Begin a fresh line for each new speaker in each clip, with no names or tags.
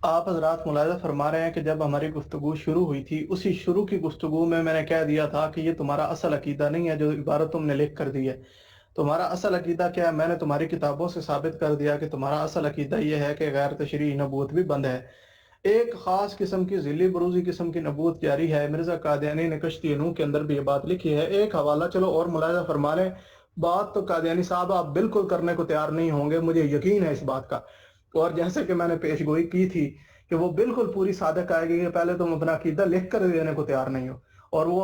آپ حضرات ملاحظہ فرما رہے ہیں کہ جب ہماری گفتگو شروع ہوئی تھی، اسی شروع کی گفتگو میں نے کہہ دیا تھا کہ یہ تمہارا اصل عقیدہ نہیں ہے جو عبارت تم نے لکھ کر دی ہے۔ تمہارا اصل عقیدہ کیا ہے؟ میں نے تمہاری کتابوں سے ثابت کر دیا کہ تمہارا اصل عقیدہ یہ ہے کہ غیر تشریعی نبوت بھی بند ہے۔ ایک خاص قسم کی ذلی بروزی قسم کی نبوت جاری ہے۔ مرزا قادیانی نے کشتی نوح کے اندر بھی یہ بات لکھی ہے۔ ایک حوالہ چلو اور ملاحظہ فرما لیں، بات تو قادیانی صاحب آپ بالکل کرنے کو تیار نہیں ہوں گے، مجھے یقین ہے اس بات کا، اور جیسے کہ میں نے پیش گوئی کی تھی کہ وہ بالکل پوری صادق آئے گی کہ پہلے تم اپنا عقیدہ لکھ کر دینے کو تیار نہیں ہو، اور وہ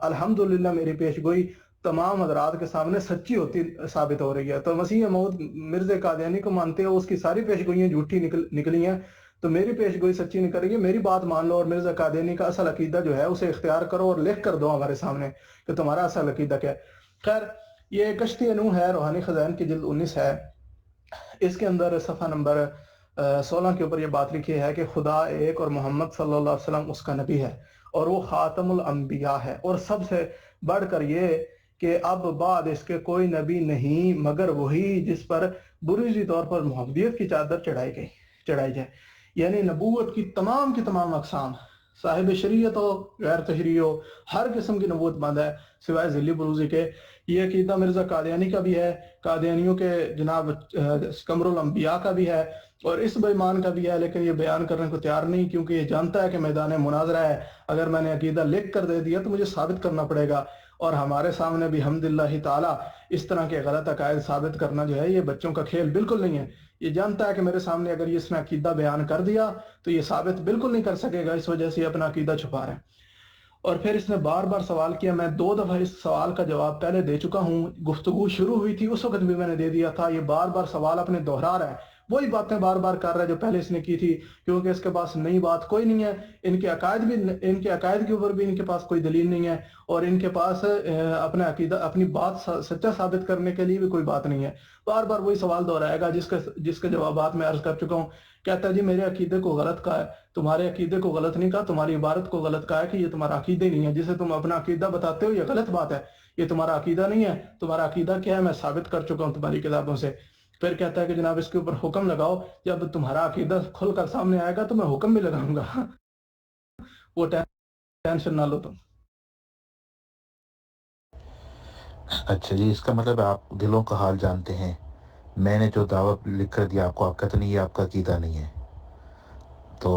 الحمدللہ میری پیش گوئی تمام حضرات کے سامنے سچی ہوتی ثابت ہو رہی ہے۔ تو مسیح موعود مرزا قادیانی کو مانتے ہو، اس کی ساری پیش گوئیاں جھوٹی نکلی ہیں، تو میری پیش گوئی سچی نکل رہی ہے۔ میری بات مان لو اور مرزا قادیانی کا اصل عقیدہ جو ہے اسے اختیار کرو اور لکھ کر دو ہمارے سامنے کہ تمہارا اصل عقیدہ کیا ہے۔ خیر، یہ کشتی نوح ہے، روحانی خزائن کی جلد 19 ہے۔ اس کے اندر صفحہ نمبر 16 کے اوپر یہ بات لکھی ہے کہ خدا ایک اور محمد صلی اللہ علیہ وسلم اس کا نبی ہے، اور وہ خاتم الانبیاء ہے، اور سب سے بڑھ کر یہ کہ اب بعد اس کے کوئی نبی نہیں مگر وہی جس پر بروزی طور پر محمدیت کی چادر چڑھائی جائے۔ یعنی نبوت کی تمام اقسام، صاحب شریعت ہو غیر تشریعی ہو، ہر قسم کی نبوت بند ہے سوائے ذلی بروزی کے۔ یہ عقیدہ مرزا قادیانی کا بھی ہے، قادیانیوں کے جناب قمر الانبیاء کا بھی ہے، اور اس بے ایمان کا بھی ہے، لیکن یہ بیان کرنے کو تیار نہیں، کیونکہ یہ جانتا ہے کہ میدان مناظرہ ہے، اگر میں نے عقیدہ لکھ کر دے دیا تو مجھے ثابت کرنا پڑے گا، اور ہمارے سامنے بھی الحمدللہ تعالی اس طرح کے غلط عقائد ثابت کرنا جو ہے یہ بچوں کا کھیل بالکل نہیں ہے۔ یہ جانتا ہے کہ میرے سامنے اگر اس نے عقیدہ بیان کر دیا تو یہ ثابت بالکل نہیں کر سکے گا، اس وجہ سے یہ اپنا عقیدہ چھپا رہے ہیں۔ اور پھر اس نے بار بار سوال کیا، میں 2 دفعہ اس سوال کا جواب پہلے دے چکا ہوں، گفتگو شروع ہوئی تھی اس وقت بھی میں نے دے دیا تھا، یہ بار بار سوال اپنے دہرا رہا ہے، وہی باتیں بار بار کر رہا ہے جو پہلے اس نے کی تھی، کیونکہ اس کے پاس نئی بات کوئی نہیں ہے، ان کے عقائد کے اوپر بھی ان کے پاس کوئی دلیل نہیں ہے، اور ان کے پاس اپنا عقیدہ اپنی بات سچا ثابت کرنے کے لیے بھی کوئی بات نہیں ہے، بار بار وہی سوال دہرائے گا جس کے جوابات میں عرض کر چکا ہوں۔ کہتا ہے جی میرے عقیدے کو غلط کہا ہے، تمہارے عقیدے کو غلط نہیں کہا، تمہاری عبارت کو غلط کہا ہے کہ یہ تمہارا عقیدہ ہی نہیں ہے، جسے تم اپنا عقیدہ بتاتے ہو یہ غلط بات ہے، یہ تمہارا عقیدہ نہیں ہے، تمہارا عقیدہ کیا ہے میں ثابت کر چکا ہوں تمہاری کتابوں سے۔ پھر کہتا ہے کہ جناب اس کے اوپر حکم لگاؤ، جب تمہارا عقیدہ کھل کر سامنے آئے گا تو میں حکم بھی لگاؤں گا وہ ٹینشن نہ لو تم۔
اچھا جی، اس کا مطلب آپ دلوں کا حال جانتے ہیں۔ میں نے جو دعویٰ لکھ کر دیا آپ کہتے نہیں یہ آپ کا عقیدہ نہیں ہے، تو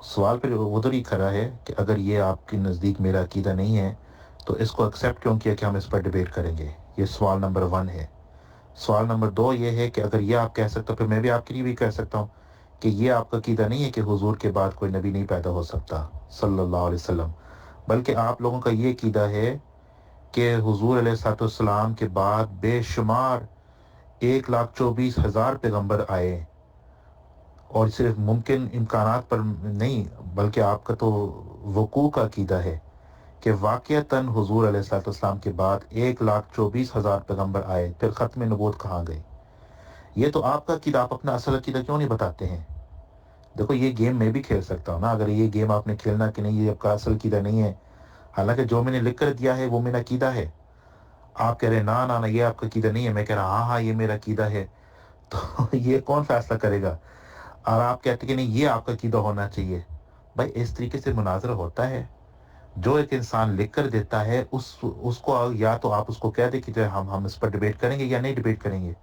سوال پھر ادھر ہی کھڑا ہے کہ اگر یہ آپ کے نزدیک میرا عقیدہ نہیں ہے تو اس کو ایکسیپٹ کیوں کیا کہ ہم اس پر ڈیبیٹ کریں گے؟ یہ سوال نمبر 1 ہے۔ سوال نمبر 2 یہ ہے کہ اگر یہ آپ کہہ سکتے ہو پھر میں بھی آپ کے لیے بھی کہہ سکتا ہوں کہ یہ آپ کا عقیدہ نہیں ہے کہ حضور کے بعد کوئی نبی نہیں پیدا ہو سکتا صلی اللہ علیہ وسلم، بلکہ آپ لوگوں کا یہ عقیدہ ہے کہ حضور علیہ الصلوۃ والسلام کے بعد بے شمار 1,24,000 پیغمبر آئے، اور صرف ممکن امکانات پر نہیں بلکہ آپ کا تو وقوع کا عقیدہ ہے کہ واقعتاً حضور علیہ الصلوۃ والسلام کے بعد 1,24,000 پیغمبر آئے، پھر ختم نبوت کہاں گئے؟ یہ تو آپ کا عقیدہ، آپ اپنا اصل عقیدہ کیوں نہیں بتاتے ہیں؟ دیکھو یہ گیم میں بھی کھیل سکتا ہوں نا، اگر یہ گیم آپ نے کھیلنا کہ نہیں یہ آپ کا اصل عقیدہ نہیں ہے، حالانکہ جو میں نے لکھ کر دیا ہے وہ میرا عقیدہ ہے، آپ کہہ رہے ہیں نا یہ آپ کا عقیدہ نہیں ہے، میں کہہ رہا ہاں یہ میرا عقیدہ ہے، تو یہ کون فیصلہ کرے گا؟ اور آپ کہتے کہ نہیں یہ آپ کا عقیدہ ہونا چاہیے۔ بھائی اس طریقے سے مناظرہ ہوتا ہے، جو ایک انسان لکھ کر دیتا ہے اس کو یا تو آپ اس کو کہہ دیں کہ جو ہم اس پر ڈیبیٹ کریں گے یا نہیں ڈیبیٹ کریں گے۔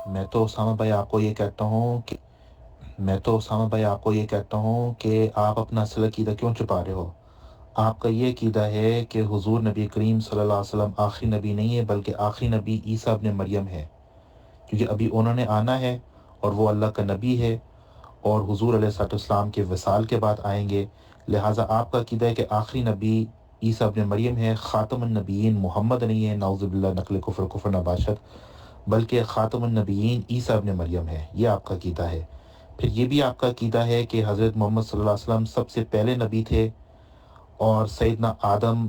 میں تو اسامہ بھائی آپ کو یہ کہتا ہوں کہ آپ اپنا اصل عقیدہ کیوں چھپا رہے ہو؟ آپ کا یہ عقیدہ ہے کہ حضور نبی کریم صلی اللہ علیہ وسلم آخری نبی نہیں ہے بلکہ آخری نبی عیسیٰ ابن مریم ہے، کیونکہ ابھی انہوں نے آنا ہے اور وہ اللہ کا نبی ہے اور حضور علیہ الصلوۃ والسلام کے وصال کے بعد آئیں گے، لہٰذا آپ کا عقیدہ ہے کہ آخری نبی عیسیٰ ابن مریم ہے، خاتم النبیین محمد نہیں ہے، نعوذ باللہ نقل کفر نباشت، بلکہ خاتم النبیین عیسیٰ ابن مریم ہے، یہ آپ کا عقیدہ ہے۔ پھر یہ بھی آپ کا عقیدہ ہے کہ حضرت محمد صلی اللہ علیہ وسلم سب سے پہلے نبی تھے اور سیدنا آدم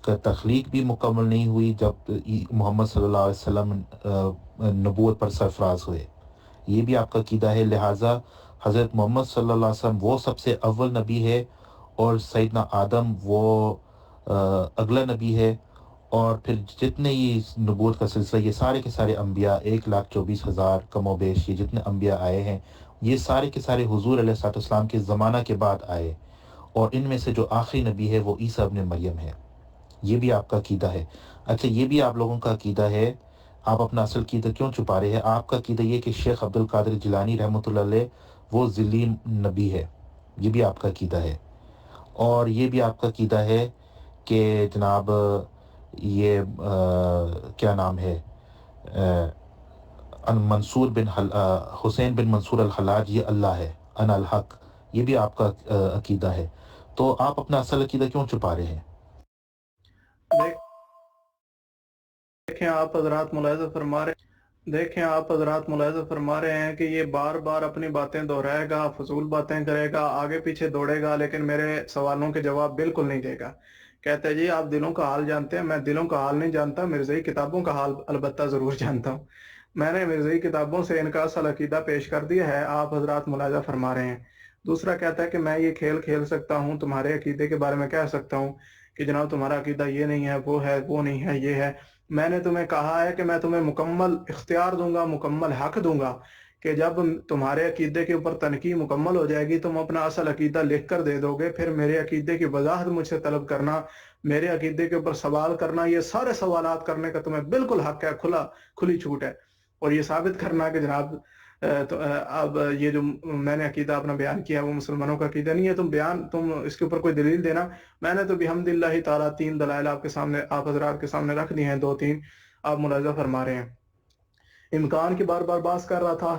کا تخلیق بھی مکمل نہیں ہوئی جب محمد صلی اللہ علیہ وسلم نبوت پر سرفراز ہوئے، یہ بھی آپ کا عقیدہ ہے، لہٰذا حضرت محمد صلی اللہ علیہ وسلم وہ سب سے اول نبی ہے اور سیدنا آدم وہ اگلا نبی ہے، اور پھر جتنے یہ نبوت کا سلسلہ یہ سارے کے سارے انبیاء 1,24,000 کم و بیش یہ جتنے انبیاء آئے ہیں یہ سارے کے سارے حضور علیہ السلام کے زمانہ کے بعد آئے، اور ان میں سے جو آخری نبی ہے وہ عیسیٰ ابن مریم ہے۔ یہ بھی آپ کا عقیدہ ہے۔ اچھا، یہ بھی آپ لوگوں کا عقیدہ ہے۔ آپ اپنا اصل عقیدہ کیوں چھپا رہے ہیں؟ آپ کا عقیدہ یہ کہ شیخ عبد القادر جیلانی رحمۃ اللہ علیہ وہ ذلی نبی ہے، یہ بھی آپ کا عقیدہ ہے۔ اور یہ بھی آپ کا عقیدہ ہے کہ جناب یہ کیا نام ہے، منصور بن حسین بن منصور الحلاج یہ اللہ ہے، انا الحق، یہ بھی آپ کا عقیدہ ہے۔ تو آپ اپنا اصل عقیدہ کیوں چھپا رہے ہیں؟
دیکھیں آپ حضرات ملاحظہ فرما رہے ہیں کہ یہ بار بار اپنی باتیں دہرائے گا، فضول باتیں کرے گا، آگے پیچھے دوڑے گا، لیکن میرے سوالوں کے جواب بالکل نہیں دے گا۔ کہتے ہیں جی آپ دلوں کا حال جانتے ہیں، میں دلوں کا حال نہیں جانتا، مرزائی کتابوں کا حال البتہ ضرور جانتا ہوں۔ میں نے مرزائی کتابوں سے ان کا اصل عقیدہ پیش کر دیا ہے، آپ حضرات ملاحظہ فرما رہے ہیں۔ دوسرا کہتا ہے کہ میں یہ کھیل کھیل سکتا ہوں، تمہارے عقیدے کے بارے میں کہہ سکتا ہوں کہ جناب تمہارا عقیدہ یہ نہیں ہے، وہ نہیں ہے، یہ ہے۔ میں نے تمہیں کہا ہے کہ میں تمہیں مکمل اختیار دوں گا، مکمل حق دوں گا کہ جب تمہارے عقیدے کے اوپر تنقید مکمل ہو جائے گی تم اپنا اصل عقیدہ لکھ کر دے دو گے، پھر میرے عقیدے کی وضاحت مجھ سے طلب کرنا، میرے عقیدے کے اوپر سوال کرنا، یہ سارے سوالات کرنے کا تمہیں بالکل حق ہے، کھلی چھوٹ ہے۔ اور یہ ثابت کرنا کہ جناب اب یہ جو میں نے عقیدہ اپنا بیان کیا وہ مسلمانوں کا عقیدہ نہیں ہے، تم اس کے اوپر کوئی دلیل دینا۔ میں نے تو بحمد اللہ تعالیٰ 3 دلائل آپ کے سامنے، آپ حضرات کے سامنے رکھ دی ہیں، 2-3 آپ ملاحظہ فرما رہے ہیں۔ امکان کی بار بار بات کر رہا تھا،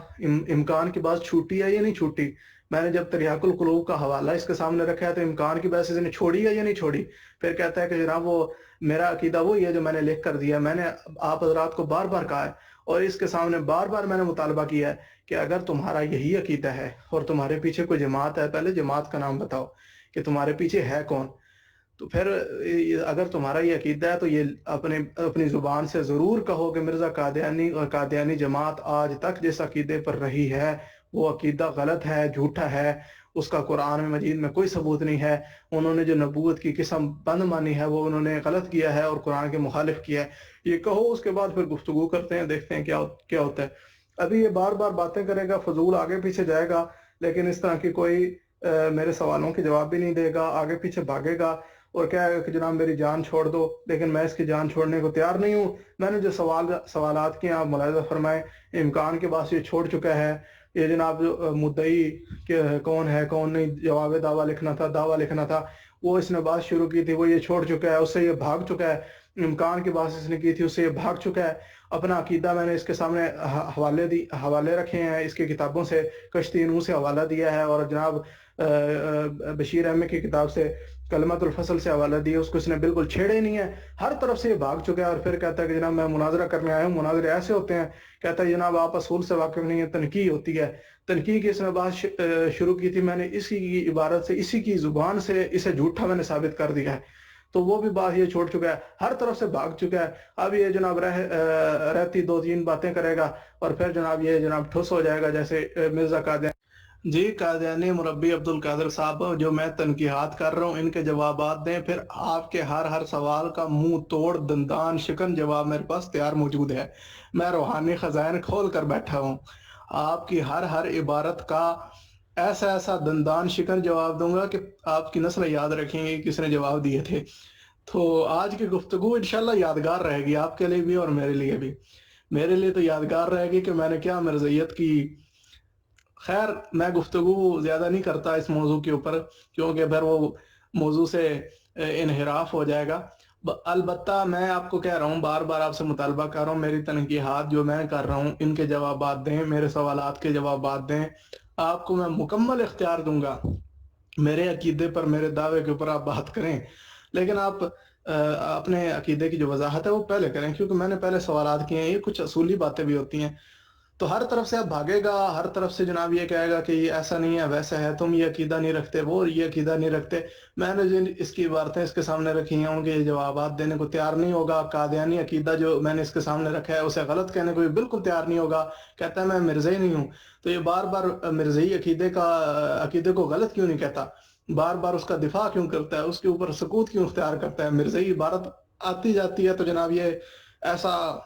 امکان کی بات چھوٹی ہے یا نہیں چھوٹی؟ میں نے جب تریاق القلوب کا حوالہ اس کے سامنے رکھا ہے تو امکان کی بحث اس نے چھوڑی ہے یا نہیں چھوڑی؟ پھر کہتا ہے کہ جناب وہ میرا عقیدہ وہی ہے جو میں نے لکھ کر دیا۔ میں نے آپ حضرات کو بار بار کہا ہے اور اس کے سامنے بار بار میں نے مطالبہ کیا ہے کہ اگر تمہارا یہی عقیدہ ہے اور تمہارے پیچھے کوئی جماعت ہے، پہلے جماعت کا نام بتاؤ کہ تمہارے پیچھے ہے کون۔ تو پھر اگر تمہارا یہ عقیدہ ہے تو یہ اپنی زبان سے ضرور کہو کہ مرزا قادیانی اور قادیانی جماعت آج تک جس عقیدے پر رہی ہے وہ عقیدہ غلط ہے، جھوٹا ہے، اس کا قرآن مجید میں کوئی ثبوت نہیں ہے۔ انہوں نے جو نبوت کی قسم بند مانی ہے وہ انہوں نے غلط کیا ہے اور قرآن کے مخالف کیا ہے، یہ کہو۔ اس کے بعد پھر گفتگو کرتے ہیں، دیکھتے ہیں کیا ہوتا ہے۔ ابھی یہ بار بار باتیں کرے گا، فضول آگے پیچھے جائے گا، لیکن اس طرح کی کوئی میرے سوالوں کے جواب بھی نہیں دے گا، آگے پیچھے بھاگے گا اور کہے گا کہ جناب میری جان چھوڑ دو، لیکن میں اس کی جان چھوڑنے کو تیار نہیں ہوں۔ میں نے جو سوالات کیے آپ ملاحظہ فرمائیں، امکان کے بعد یہ چھوڑ چکا ہے۔ یہ جناب جو مدعی کہ کون ہے کون نہیں، جواب دعویٰ لکھنا تھا، وہ اس نے بات شروع کی تھی، وہ یہ چھوڑ چکا ہے، اس سے یہ بھاگ چکا ہے۔ امکان کی بات اس نے کی تھی، اس سے یہ بھاگ چکا ہے۔ اپنا عقیدہ میں نے اس کے سامنے حوالے رکھے ہیں، اس کی کتابوں سے، کشتی نو سے حوالہ دیا ہے، اور جناب بشیر احمد کی کتاب سے کلمت الفصل سے حوالہ دیا، اس کو اس نے بالکل چھیڑے ہی نہیں ہے، ہر طرف سے یہ بھاگ چکا ہے۔ اور پھر کہتا ہے کہ جناب میں مناظرہ کرنے آیا ہوں، مناظرے ایسے ہوتے ہیں، کہتا ہے جناب آپ اصول سے واقف نہیں ہیں، تنقید ہوتی ہے۔ تنقید کی اس نے بات شروع کی تھی، میں نے اسی کی عبارت سے، اسی کی زبان سے اسے جھوٹا میں نے ثابت کر دیا ہے، تو وہ بھی بات یہ چھوڑ چکا ہے، ہر طرف سے بھاگ چکا ہے۔ اب یہ جناب رہتی 2-3 باتیں کرے گا اور پھر جناب یہ جناب ٹھوس ہو جائے گا، جیسے مرزا قادیانی۔ جی قادیانی مربی عبد القادر صاحب، جو میں تنقیحات کر رہا ہوں ان کے جوابات دیں، پھر آپ کے ہر سوال کا منہ توڑ دندان شکن جواب میرے پاس تیار موجود ہے۔ میں روحانی خزائن کھول کر بیٹھا ہوں، آپ کی ہر عبارت کا ایسا دندان شکن جواب دوں گا کہ آپ کی نسل یاد رکھیں گے کس نے جواب دیے تھے۔ تو آج کی گفتگو انشاءاللہ یادگار رہے گی آپ کے لیے بھی اور میرے لیے بھی۔ میرے لیے تو یادگار رہے گی کہ میں نے کیا مرزیت کی۔ خیر میں گفتگو زیادہ نہیں کرتا اس موضوع کے اوپر، کیونکہ پھر وہ موضوع سے انحراف ہو جائے گا۔ البتہ میں آپ کو کہہ رہا ہوں، بار بار آپ سے مطالبہ کر رہا ہوں، میری تنقیحات جو میں کر رہا ہوں ان کے جوابات دیں، میرے سوالات کے جوابات دیں، آپ کو میں مکمل اختیار دوں گا، میرے عقیدے پر، میرے دعوے کے اوپر آپ بات کریں، لیکن آپ اپنے عقیدے کی جو وضاحت ہے وہ پہلے کریں، کیونکہ میں نے پہلے سوالات کیے ہیں، یہ کچھ اصولی باتیں بھی ہوتی ہیں۔ تو ہر طرف سے آپ بھاگے گا، ہر طرف سے جناب یہ کہے گا کہ یہ ایسا نہیں ہے، ویسا ہے، تم یہ عقیدہ نہیں رکھتے، وہ یہ عقیدہ نہیں رکھتے۔ میں نے جو اس کی عبارتیں اس کے سامنے رکھی ہیں ان کے جوابات دینے کو تیار نہیں ہوگا۔ قادیانی عقیدہ جو میں نے اس کے سامنے رکھا ہے اسے غلط کہنے کو بھی بالکل تیار نہیں ہوگا، کہتا ہے میں مرزائی نہیں ہوں۔ تو یہ بار بار مرزائی عقیدے کو غلط کیوں نہیں کہتا، بار بار اس کا دفاع کیوں کرتا ہے، اس کے اوپر سکوت کیوں اختیار کرتا ہے؟ مرزائی عبارت آتی جاتی ہے تو جناب یہ ایسا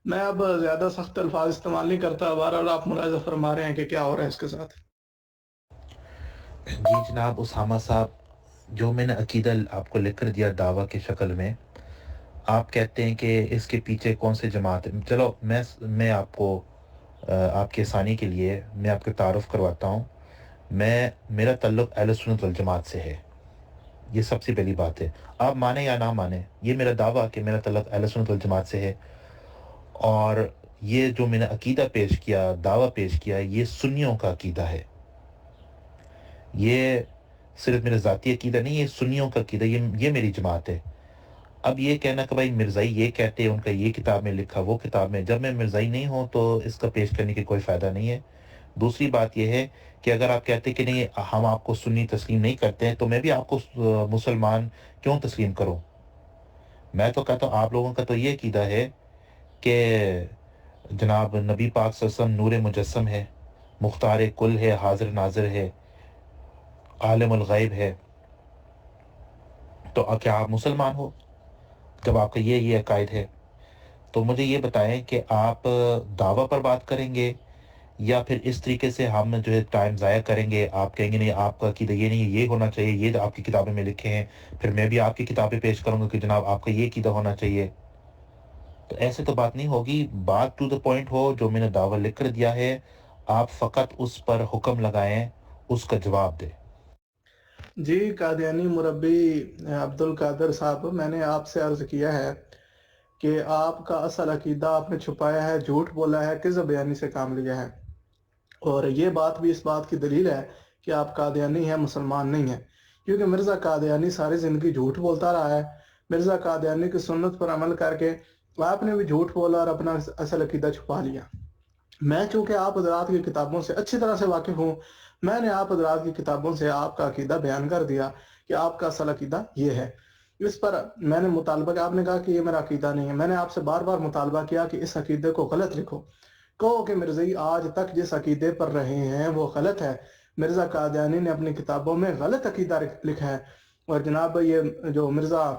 میں اب زیادہ سخت الفاظ استعمال نہیں کرتا، بہرحال آپ ملاحظہ فرما رہے ہیں کہ کیا ہو رہا ہے اس کے ساتھ۔
جی جناب اسامہ صاحب، جو میں نے عقیدہ آپ کو لکھ کر دیا دعویٰ کی شکل میں، آپ کہتے ہیں کہ اس کے پیچھے کون سے جماعت ہے۔ چلو میں آپ کو آپ کے آسانی کے لیے میں آپ کا تعارف کرواتا ہوں۔ میرا تعلق اہل سنت والجماعت سے ہے، یہ سب سے پہلی بات ہے۔ آپ مانیں یا نہ مانیں، یہ میرا دعویٰ کہ میرا تعلق اہل سنت والجماعت سے ہے، اور یہ جو میں نے عقیدہ پیش کیا، دعویٰ پیش کیا، یہ سنیوں کا عقیدہ ہے۔ یہ صرف میرا ذاتی عقیدہ نہیں، یہ سنیوں کا عقیدہ، یہ میری جماعت ہے۔ اب یہ کہنا کہ بھائی مرزائی یہ کہتے ہیں، ان کا یہ کتاب میں لکھا، وہ کتاب میں، جب میں مرزائی نہیں ہوں تو اس کا پیش کرنے کی کوئی فائدہ نہیں ہے۔ دوسری بات یہ ہے کہ اگر آپ کہتے کہ نہیں ہم آپ کو سنی تسلیم نہیں کرتے ہیں، تو میں بھی آپ کو مسلمان کیوں تسلیم کروں؟ میں تو کہتا ہوں آپ لوگوں کا تو یہ عقیدہ ہے کہ جناب نبی پاک صلی اللہ علیہ وسلم نور مجسم ہے، مختار کل ہے، حاضر ناظر ہے، عالم الغیب ہے، تو کیا آپ مسلمان ہو جب آپ کا یہ عقائد ہے؟ تو مجھے یہ بتائیں کہ آپ دعویٰ پر بات کریں گے، یا پھر اس طریقے سے ہم جو ہے ٹائم ضائع کریں گے، آپ کہیں گے نہیں آپ کا عقیدہ یہ نہیں ہے، یہ ہونا چاہیے، یہ آپ کی کتابیں میں لکھے ہیں، پھر میں بھی آپ کی کتابیں پیش کروں گا کہ جناب آپ کا یہ عقیدہ ہونا چاہیے۔ تو ایسے تو بات نہیں ہوگی، بات ٹو دا پوائنٹ ہو، جو میں نے دعویٰ لکھ کر دیا ہے آپ فقط اس پر حکم لگائیں، اس کا جواب دیں۔
جی قادیانی مربی عبد القادر صاحب، میں نے آپ سے عرض کیا ہے کہ آپ کا اصل عقیدہ آپ نے چھپایا ہے، جھوٹ بولا ہے، کذب بیانی سے کام لیا ہے، اور یہ بات بھی اس بات کی دلیل ہے کہ آپ قادیانی ہیں، مسلمان نہیں ہیں، کیونکہ مرزا قادیانی ساری زندگی جھوٹ بولتا رہا ہے۔ مرزا قادیانی کی سنت پر عمل کر کے آپ نے بھی جھوٹ بولا اور اپنا اصل عقیدہ چھپا لیا۔ میں چونکہ آپ حضرات کی کتابوں سے اچھی طرح سے واقف ہوں، میں نے آپ حضرات کی کتابوں سے آپ کا عقیدہ بیان کر دیا کہ آپ کا اصل عقیدہ یہ ہے۔ اس پر میں نے مطالبہ کیا، آپ نے کہا کہ یہ میرا عقیدہ نہیں ہے، میں نے آپ سے بار بار مطالبہ کیا کہ اس عقیدے کو غلط لکھو، کہو کہ مرزائی آج تک جس عقیدے پر رہے ہیں وہ غلط ہے، مرزا قادیانی نے اپنی کتابوں میں غلط عقیدہ لکھا ہے، اور جناب یہ جو مرزا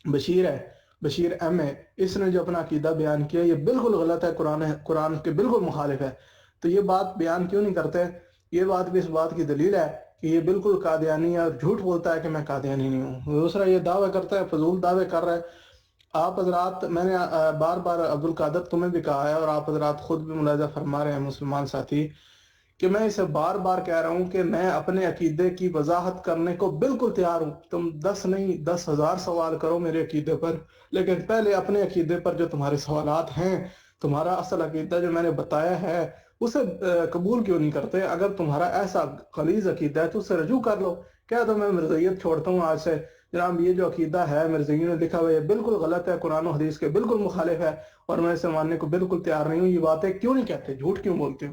بشیر ہے، بشیر ایم ہے، اس نے جو اپنا عقیدہ بیان کیا یہ بالکل غلط ہے، قرآن کے بالکل مخالف ہے۔ تو یہ بات بیان کیوں نہیں کرتے؟ یہ بات بھی اس بات کی دلیل ہے کہ یہ بالکل قادیانی ہے اور جھوٹ بولتا ہے کہ میں قادیانی نہیں ہوں۔ دوسرا یہ دعویٰ کرتا ہے، فضول دعوے کر رہا ہے۔ آپ حضرات، میں نے بار بار عبد القادر تمہیں بھی کہا ہے، اور آپ حضرات خود بھی ملاحظہ فرما رہے ہیں مسلمان ساتھی، کہ میں اسے بار بار کہہ رہا ہوں کہ میں اپنے عقیدے کی وضاحت کرنے کو بالکل تیار ہوں۔ تم 10 نہیں 10,000 سوال کرو میرے عقیدے پر، لیکن پہلے اپنے عقیدے پر جو تمہارے سوالات ہیں، تمہارا اصل عقیدہ جو میں نے بتایا ہے اسے قبول کیوں نہیں کرتے؟ اگر تمہارا ایسا غلیظ عقیدہ ہے تو اسے رجوع کر لو، کہہ دو میں مرزائیت چھوڑتا ہوں آج سے، جناب یہ جو عقیدہ ہے مرزائیوں نے لکھا ہوا ہے یہ بالکل غلط ہے، قرآن و حدیث کے بالکل مخالف ہے، اور میں اسے ماننے کو بالکل تیار نہیں ہوں۔ یہ باتیں کیوں نہیں کہتے؟ جھوٹ کیوں بولتے ہو؟